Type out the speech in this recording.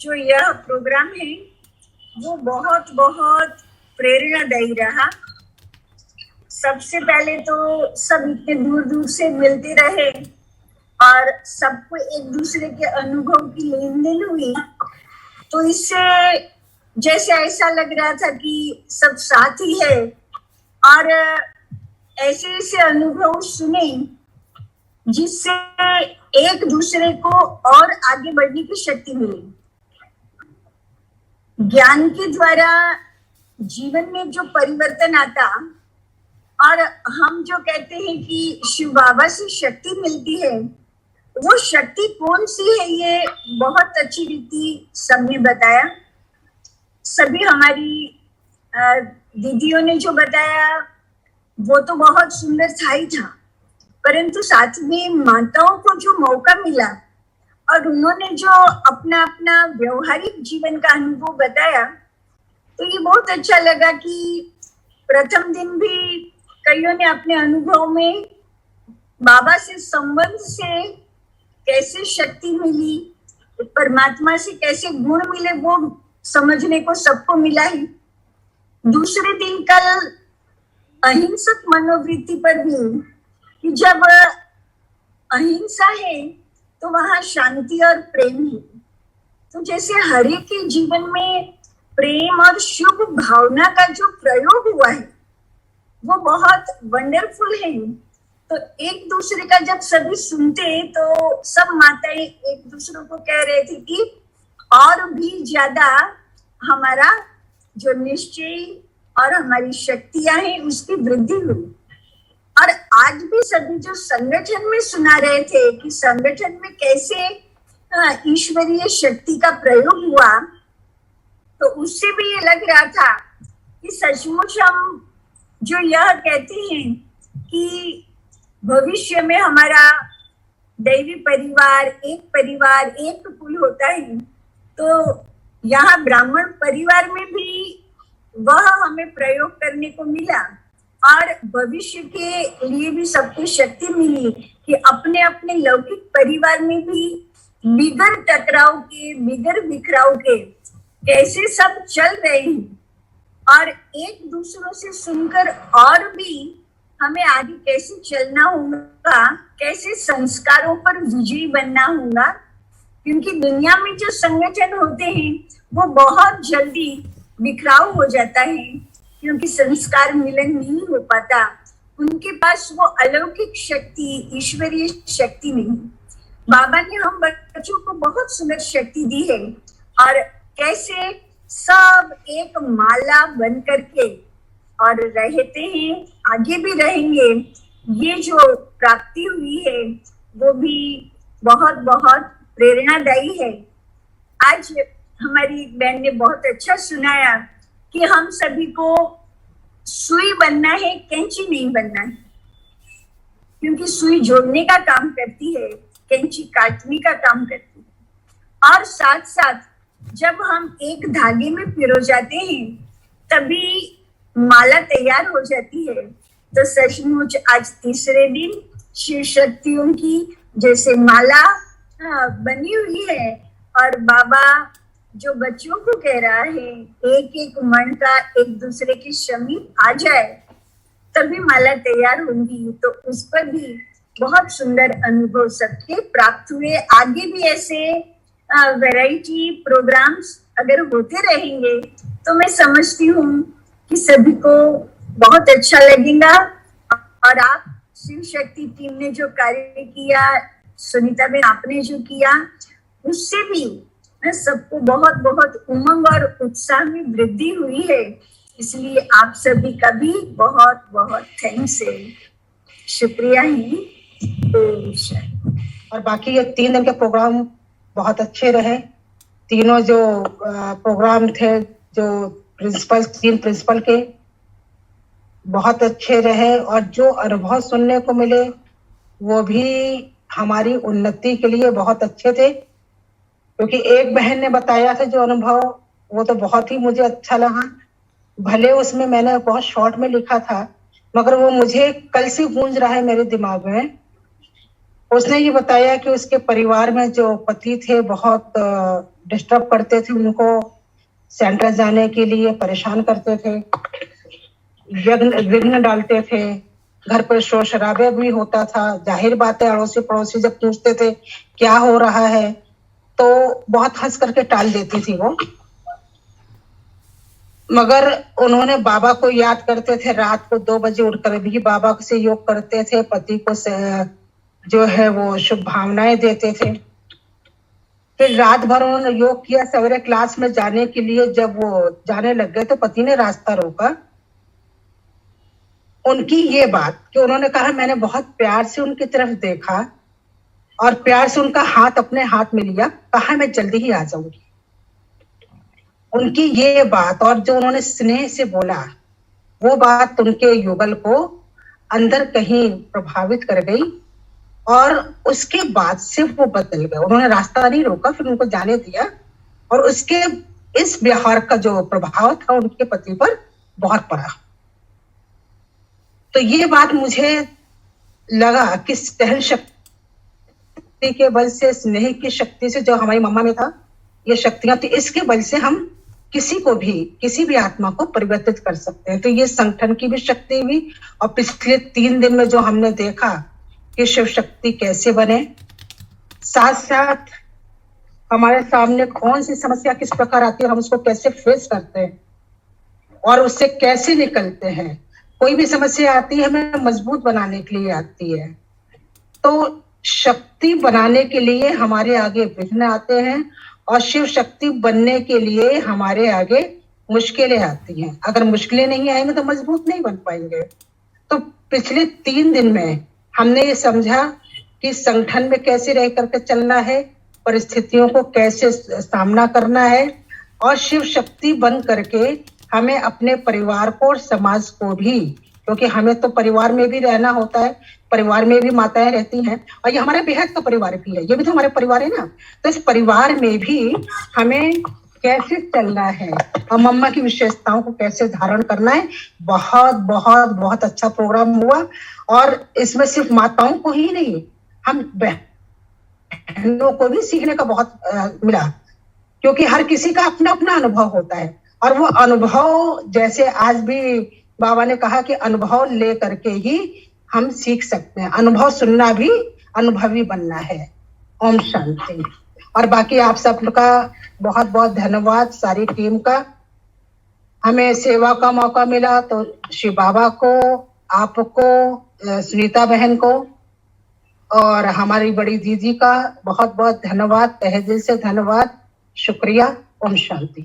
जो यह प्रोग्राम है वो बहुत बहुत प्रेरणादायी रहा। सबसे पहले तो सब इतने दूर दूर से मिलते रहे और सबको एक दूसरे के अनुभव की लेन देन हुई, तो इससे जैसे ऐसा लग रहा था कि सब साथ ही है और ऐसे ऐसे अनुभव सुने जिससे एक दूसरे को और आगे बढ़ने की शक्ति मिली। ज्ञान के द्वारा जीवन में जो परिवर्तन आता और हम जो कहते हैं कि शिव बाबा से शक्ति मिलती है, वो शक्ति कौन सी है ये बहुत अच्छी रीति सबने बताया। सभी हमारी दीदियों ने जो बताया वो तो बहुत सुंदर था ही था, परंतु साथ में माताओं को जो मौका मिला और उन्होंने जो अपना अपना व्यवहारिक जीवन का अनुभव बताया, तो ये बहुत अच्छा लगा कि प्रथम दिन भी कईयों ने अपने अनुभव में बाबा से संबंध से कैसे शक्ति मिली, परमात्मा से कैसे गुण मिले, वो समझने को सबको मिला ही। दूसरे दिन कल अहिंसक मनोवृत्ति पर भी कि जब अहिंसा है तो वहां शांति और प्रेम है। तो जैसे हर एक के जीवन में प्रेम और शुभ भावना का जो प्रयोग हुआ है वो बहुत वंडरफुल है। तो एक दूसरे का जब सभी सुनते तो सब माताएं एक दूसरे को कह रहे थे कि और भी ज्यादा हमारा जो निश्चय और हमारी शक्तियां हैं उसकी वृद्धि हुई। और आज भी सभी जो संगठन में सुना रहे थे कि संगठन में कैसे ईश्वरीय शक्ति का प्रयोग हुआ, तो उससे भी ये लग रहा था कि सचमुच हम जो यह कहते हैं कि भविष्य में हमारा दैवी परिवार एक कुल होता है, तो यहाँ ब्राह्मण परिवार में भी वह हमें प्रयोग करने को मिला और भविष्य के लिए भी सबको शक्ति मिली कि अपने अपने लौकिक परिवार में भी बिगर टकराव के, बिगर बिखराव के कैसे सब चल रहे हैं और एक दूसरों से सुनकर और भी हमें आगे कैसे चलना होगा, कैसे संस्कारों पर विजयी बनना होगा। क्योंकि दुनिया में जो संगठन होते हैं वो बहुत जल्दी बिखराव हो जाता है, क्योंकि संस्कार मिलन नहीं हो पाता, उनके पास वो अलौकिक शक्ति, ईश्वरीय शक्ति नहीं। बाबा ने हम बच्चों को बहुत सुंदर शक्ति दी है और कैसे सब एक माला बन करके और रहते हैं, आगे भी रहेंगे। ये जो प्राप्ति हुई है वो भी बहुत बहुत प्रेरणादायी है। आज हमारी एक बहन ने बहुत अच्छा सुनाया कि हम सभी को सुई बनना है, कैंची नहीं बनना है, क्योंकि सुई जोड़ने का काम करती है, कैंची काटने का काम करती है। और साथ साथ जब हम एक धागे में पिरो जाते हैं तभी माला तैयार हो जाती है। तो सचमुच आज तीसरे दिन शिव शक्तियों की जैसे माला बनी हुई है और बाबा जो बच्चों को कह रहा है एक एक मन का एक दूसरे के समीप आ जाए तभी माला तैयार होंगी। तो उस पर भी बहुत सुंदर अनुभव सबके प्राप्त हुए। आगे भी ऐसे वैरायटी प्रोग्राम्स अगर होते रहेंगे तो मैं समझती हूँ कि सभी को बहुत अच्छा लगेगा। और आप शिव शक्ति टीम ने जो कार्य किया, सुनीता बेन आपने जो किया, उससे भी सबको बहुत बहुत उमंग और उत्साह में वृद्धि हुई है। इसलिए आप सभी का भी बहुत बहुत थैंक्स है, शुक्रिया है। और बाकी ये 3 दिन के प्रोग्राम बहुत अच्छे रहे। तीनों जो प्रोग्राम थे, जो तीन प्रिंसिपल के बहुत अच्छे रहे और जो अनुभव सुनने को मिले वो भी हमारी उन्नति के लिए बहुत अच्छे थे। क्योंकि एक बहन ने बताया था जो अनुभव, वो तो बहुत ही मुझे अच्छा लगा। भले उसमें मैंने बहुत शॉर्ट में लिखा था, मगर वो मुझे कल से गूंज रहा है मेरे दिमाग में। उसने ये बताया कि उसके परिवार में जो पति थे बहुत डिस्टर्ब करते थे उनको, सेंटर जाने के लिए परेशान करते थे, विघ्न डालते थे, घर पर शोर शराबे भी होता था। जाहिर बात है, अड़ोसी पड़ोसी जब पूछते थे क्या हो रहा है तो बहुत हंस करके टाल देती थी वो। मगर उन्होंने बाबा को याद करते थे, रात को 2 बजे उठकर भी बाबा से योग करते थे, पति को जो है वो शुभ भावनाएं देते थे। फिर रात भर उन्होंने योग किया। सवेरे क्लास में जाने के लिए जब वो जाने लग गए तो पति ने रास्ता रोका। उनकी ये बात कि उन्होंने कहा मैंने बहुत प्यार से उनकी तरफ देखा और प्यार से उनका हाथ अपने हाथ में लिया, कहा मैं जल्दी ही आ जाऊंगी। उनकी ये बात और जो उन्होंने स्नेह से बोला वो बात उनके युगल को अंदर कहीं प्रभावित कर गई और उसके बाद से वो बदल गए। उन्होंने रास्ता नहीं रोका, फिर उनको जाने दिया और उसके इस व्यवहार का जो प्रभाव था उनके पति पर बहुत पड़ा। तो ये बात मुझे लगा कि सहन शक्ति के बल से, स्नेह की शक्ति से जो हमारी मम्मा में था ये शक्तियां, तो इसके बल से हम किसी को भी, किसी भी आत्मा को परिवर्तित कर सकते हैं। तो ये संगठन की भी शक्ति हुई और पिछले 3 दिन में जो हमने देखा कि शिव शक्ति कैसे बने, साथ साथ हमारे सामने कौन सी समस्या किस प्रकार आती है, हम उसको कैसे फेस करते हैं और उससे कैसे निकलते हैं। कोई भी समस्या आती है हमें मजबूत बनाने के लिए आती है, तो शक्ति बनाने के लिए हमारे आगे विघ्न आते हैं और शिव शक्ति बनने के लिए हमारे आगे मुश्किलें आती हैं। अगर मुश्किलें नहीं आएंगी तो मजबूत नहीं बन पाएंगे। तो पिछले 3 दिन में हमने ये समझा कि संगठन में कैसे रह करके चलना है, परिस्थितियों को कैसे सामना करना है और शिव शक्ति बन करके हमें अपने परिवार को और समाज को भी, क्योंकि हमें तो परिवार में भी रहना होता है, परिवार में भी माताएं रहती हैं और ये हमारे बेहद का परिवार भी है, ये भी तो हमारे परिवार है ना। तो इस परिवार में भी हमें कैसे चलना है और मम्मा की विशेषताओं को कैसे धारण करना है। बहुत बहुत बहुत अच्छा प्रोग्राम हुआ और इसमें सिर्फ माताओं को ही नहीं, हम बहनों को भी सीखने का बहुत मिला, क्योंकि हर किसी का अपना अपना अनुभव होता है और वो अनुभव, जैसे आज भी बाबा ने कहा कि अनुभव ले करके ही हम सीख सकते हैं, अनुभव सुनना भी अनुभवी बनना है। ओम शांति। और बाकी आप सब का बहुत बहुत धन्यवाद, सारी टीम का। हमें सेवा का मौका मिला तो शिव बाबा को, आपको, सुनीता बहन को और हमारी बड़ी दीदी का बहुत बहुत धन्यवाद, तहे दिल से धन्यवाद, शुक्रिया। ओम शांति।